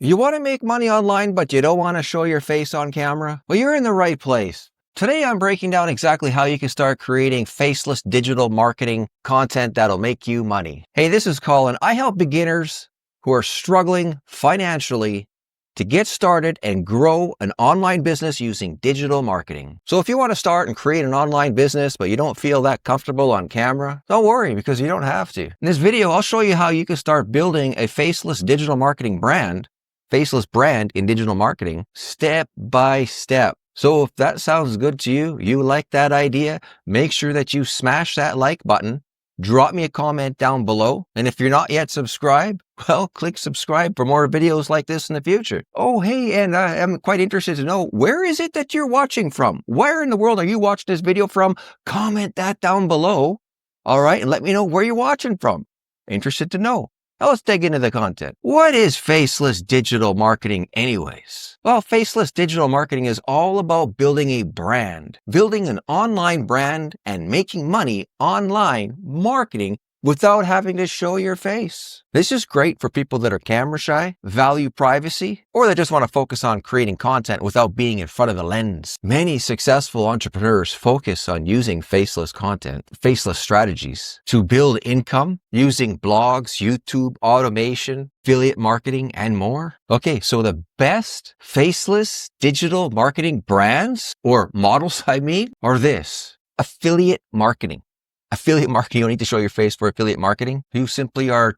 You want to make money online, but you don't want to show your face on camera? Well, you're in the right place. Today, I'm breaking down exactly how you can start creating faceless digital marketing content that'll make you money. Hey, this is Colin. I help beginners who are struggling financially to get started and grow an online business using digital marketing. So if you want to start and create an online business, but you don't feel that comfortable on camera, don't worry, because you don't have to. In this video, I'll show you how you can start building a faceless digital marketing brand in digital marketing, step by step. So if that sounds good to you, you like that idea, make sure that you smash that like button, drop me a comment down below. And if you're not yet subscribed, well, click subscribe for more videos like this in the future. Oh, hey, and I'm quite interested to know, where is it that you're watching from? Where in the world are you watching this video from? Comment that down below. All right, and let me know where you're watching from. Interested to know. Now let's dig into the content. What is faceless digital marketing anyways? Well, faceless digital marketing is all about building a brand, building an online brand and making money online marketing without having to show your face. This is great for people that are camera shy, value privacy, or they just want to focus on creating content without being in front of the lens. Many successful entrepreneurs focus on using faceless content, faceless strategies to build income using blogs, YouTube, automation, affiliate marketing, and more. Okay, so the best faceless digital marketing brands or models, are this: affiliate marketing. Affiliate marketing, you don't need to show your face for affiliate marketing. You simply are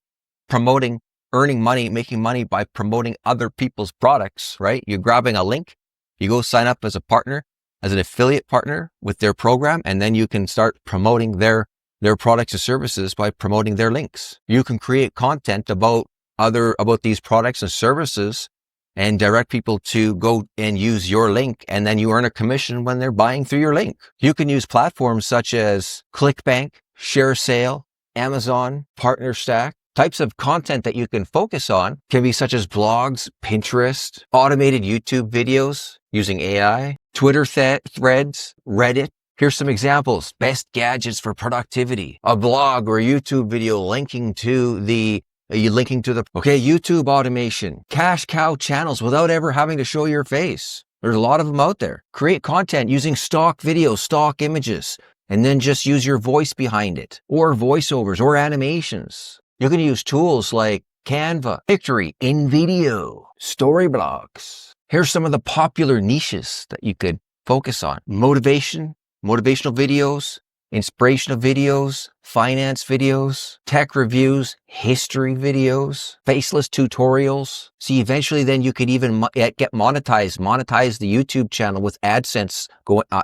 promoting, earning money, making money by promoting other people's products, right? You're grabbing a link, you go sign up as a partner, as an affiliate partner with their program, and then you can start promoting their products or services by promoting their links. You can create content about these products and services and direct people to go and use your link, and then you earn a commission when they're buying through your link. You can use platforms such as ClickBank, ShareSale, Amazon, PartnerStack. Types of content that you can focus on can be such as blogs, Pinterest, automated YouTube videos using AI, Twitter threads, Reddit. Here's some examples: best gadgets for productivity, a blog or YouTube video linking to the YouTube automation, cash cow channels without ever having to show your face. There's a lot of them out there. Create content using stock videos, stock images, and then just use your voice behind it, or voiceovers or animations. You can use tools like Canva, Victory, InVideo, Storyblocks. Here's some of the popular niches that you could focus on: motivational videos, inspirational videos, finance videos, tech reviews, history videos, faceless tutorials. See, eventually then you could even get monetize the YouTube channel with AdSense,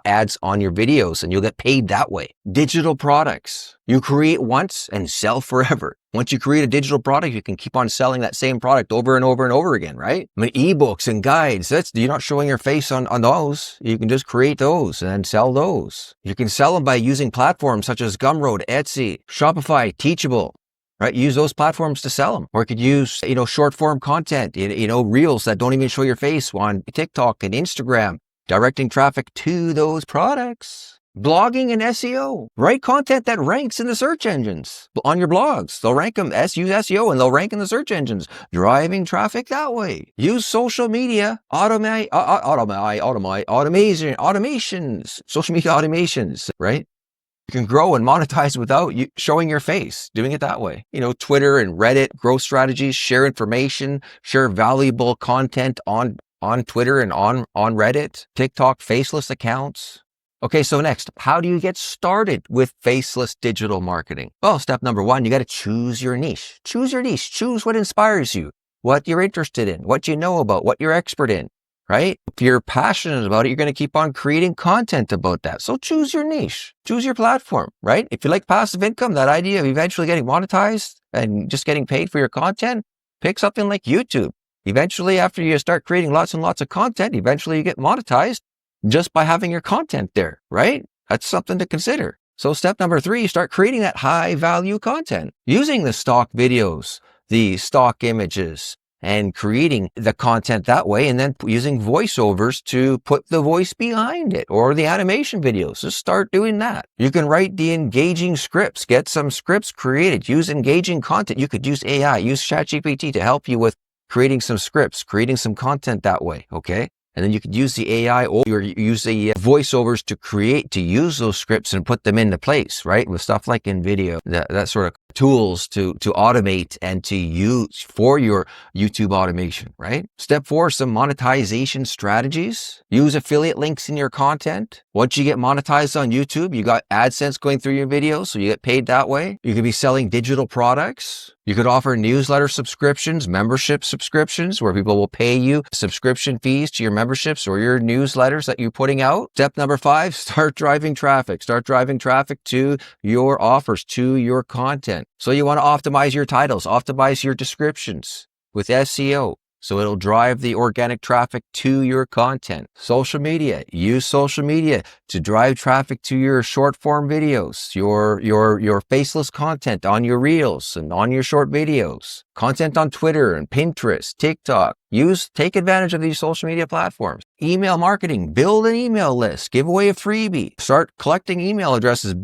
ads on your videos, and you'll get paid that way. Digital products. You create once and sell forever. Once you create a digital product, you can keep on selling that same product over and over and over again, right? I mean, eBooks and guides, you're not showing your face on those. You can just create those and sell those. You can sell them by using platforms such as Gumroad, Etsy, Shopify, Teachable, right? Use those platforms to sell them. Or you could use, short form content, reels that don't even show your face on TikTok and Instagram, directing traffic to those products. Blogging and SEO. Write content that ranks in the search engines on your blogs. They'll rank them, use SEO, and they'll rank in the search engines, driving traffic that way. Use social media, automations, social media automations, right? You can grow and monetize without you showing your face, doing it that way. Twitter and Reddit, growth strategies, share information, share valuable content on Twitter and on Reddit, TikTok, faceless accounts. Okay, so next, how do you get started with faceless digital marketing? Well, step number 1, you got to choose your niche. Choose your niche. Choose what inspires you, what you're interested in, what you know about, what you're expert in, right? If you're passionate about it, you're going to keep on creating content about that. So choose your niche. Choose your platform, right? If you like passive income, that idea of eventually getting monetized and just getting paid for your content, pick something like YouTube. Eventually, after you start creating lots and lots of content, eventually you get monetized just by having your content there, right? That's something to consider. So step number 3, start creating that high value content using the stock videos, the stock images, and creating the content that way, and then using voiceovers to put the voice behind it, or the animation videos. Just start doing that. You can write the engaging scripts, get some scripts created, use engaging content. You could use AI, use ChatGPT to help you with creating some scripts, creating some content that way, okay? And then you could use the AI or use the voiceovers to use those scripts and put them into place, right? With stuff like NVIDIA, that sort of tools to automate and to use for your YouTube automation, right? Step 4, some monetization strategies. Use affiliate links in your content. Once you get monetized on YouTube, you got AdSense going through your videos, so you get paid that way. You could be selling digital products. You could offer newsletter subscriptions, membership subscriptions, where people will pay you subscription fees to your memberships or your newsletters that you're putting out. Step number 5, start driving traffic. Start driving traffic to your offers, to your content. So you want to optimize your titles, optimize your descriptions with SEO. So it'll drive the organic traffic to your content. Social media, use social media to drive traffic to your short form videos, your faceless content on your reels and on your short videos, content on Twitter and Pinterest, TikTok. Take advantage of these social media platforms. Email marketing, build an email list, give away a freebie, start collecting email addresses,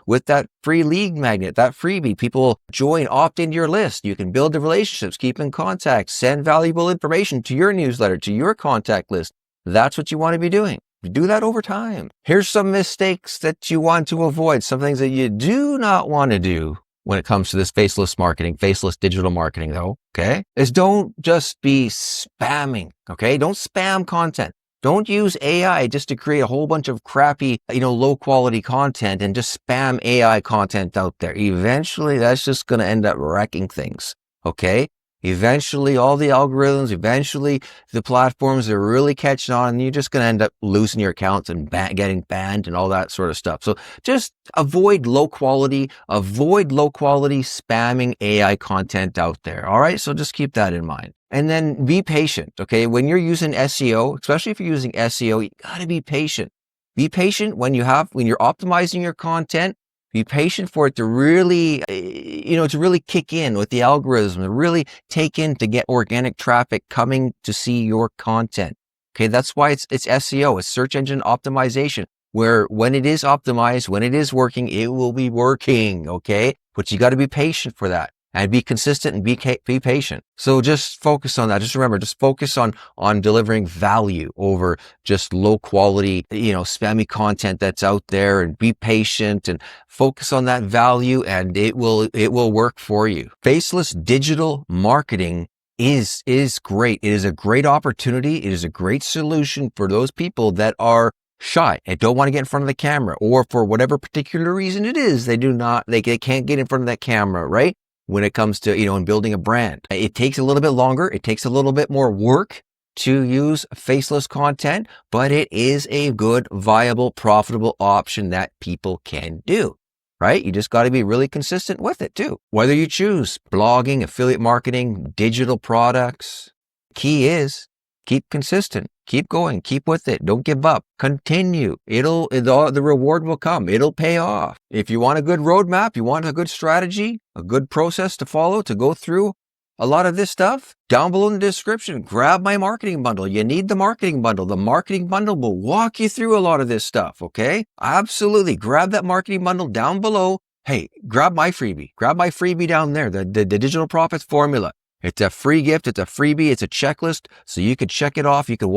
with that free lead magnet, that freebie. People join, opt into your list. You can build the relationships, keep in contact, send valuable information to your newsletter, to your contact list. That's what you want to be doing. Do that over time. Here's some mistakes that you want to avoid, some things that you do not want to do when it comes to this faceless marketing, faceless digital marketing though, okay, is don't just be spamming, okay? Don't spam content. Don't use AI just to create a whole bunch of crappy, low quality content and just spam AI content out there. Eventually, that's just going to end up wrecking things, okay? Eventually, all the algorithms, eventually the platforms are really catching on, and you're just going to end up losing your accounts and getting banned and all that sort of stuff. So just avoid low quality spamming AI content out there. All right. So just keep that in mind. And then be patient. Okay. When you're using SEO, especially if you're using SEO, you got to be patient. Be patient when you're optimizing your content. Be patient for it to really, to really kick in with the algorithm, to really take in to get organic traffic coming to see your content. Okay, that's why it's SEO, it's search engine optimization, where when it is optimized, when it is working, it will be working. Okay, but you got to be patient for that. And be consistent and be patient. So just focus on that. Just remember, just focus on delivering value over just low quality, spammy content that's out there, and be patient and focus on that value, and it will work for you. Faceless digital marketing is great. It is a great opportunity. It is a great solution for those people that are shy and don't want to get in front of the camera, or for whatever particular reason it is, they can't get in front of that camera, right? When it comes to, in building a brand, it takes a little bit longer. It takes a little bit more work to use faceless content, but it is a good, viable, profitable option that people can do, right? You just got to be really consistent with it too. Whether you choose blogging, affiliate marketing, digital products, key is keep consistent. Keep going, keep with it. Don't give up. Continue. The reward will come. It'll pay off. If you want a good roadmap, you want a good strategy, a good process to follow to go through a lot of this stuff, down below in the description, grab my marketing bundle. You need the marketing bundle. The marketing bundle will walk you through a lot of this stuff, okay? Absolutely. Grab that marketing bundle down below. Hey, grab my freebie. Grab my freebie down there, the Digital Profits Formula. It's a free gift. It's a freebie. It's a checklist. So you can check it off. You can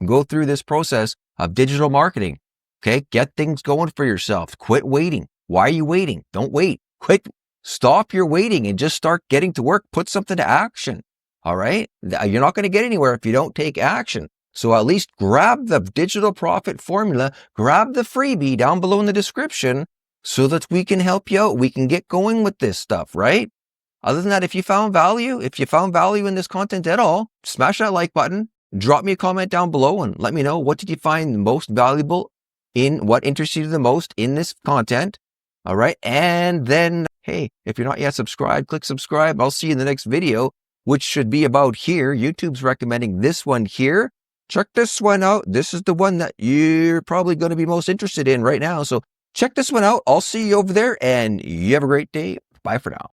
go through this process of digital marketing. Okay. Get things going for yourself. Quit waiting. Why are you waiting? Don't wait. Stop your waiting and just start getting to work. Put something to action. All right. You're not going to get anywhere if you don't take action. So at least grab the Digital Profit Formula, grab the freebie down below in the description so that we can help you out. We can get going with this stuff, right? Other than that, if you found value in this content at all, smash that like button, drop me a comment down below and let me know, what did you find most valuable, what interested you the most in this content. All right. And then, hey, if you're not yet subscribed, click subscribe. I'll see you in the next video, which should be about here. YouTube's recommending this one here. Check this one out. This is the one that you're probably going to be most interested in right now. So check this one out. I'll see you over there, and you have a great day. Bye for now.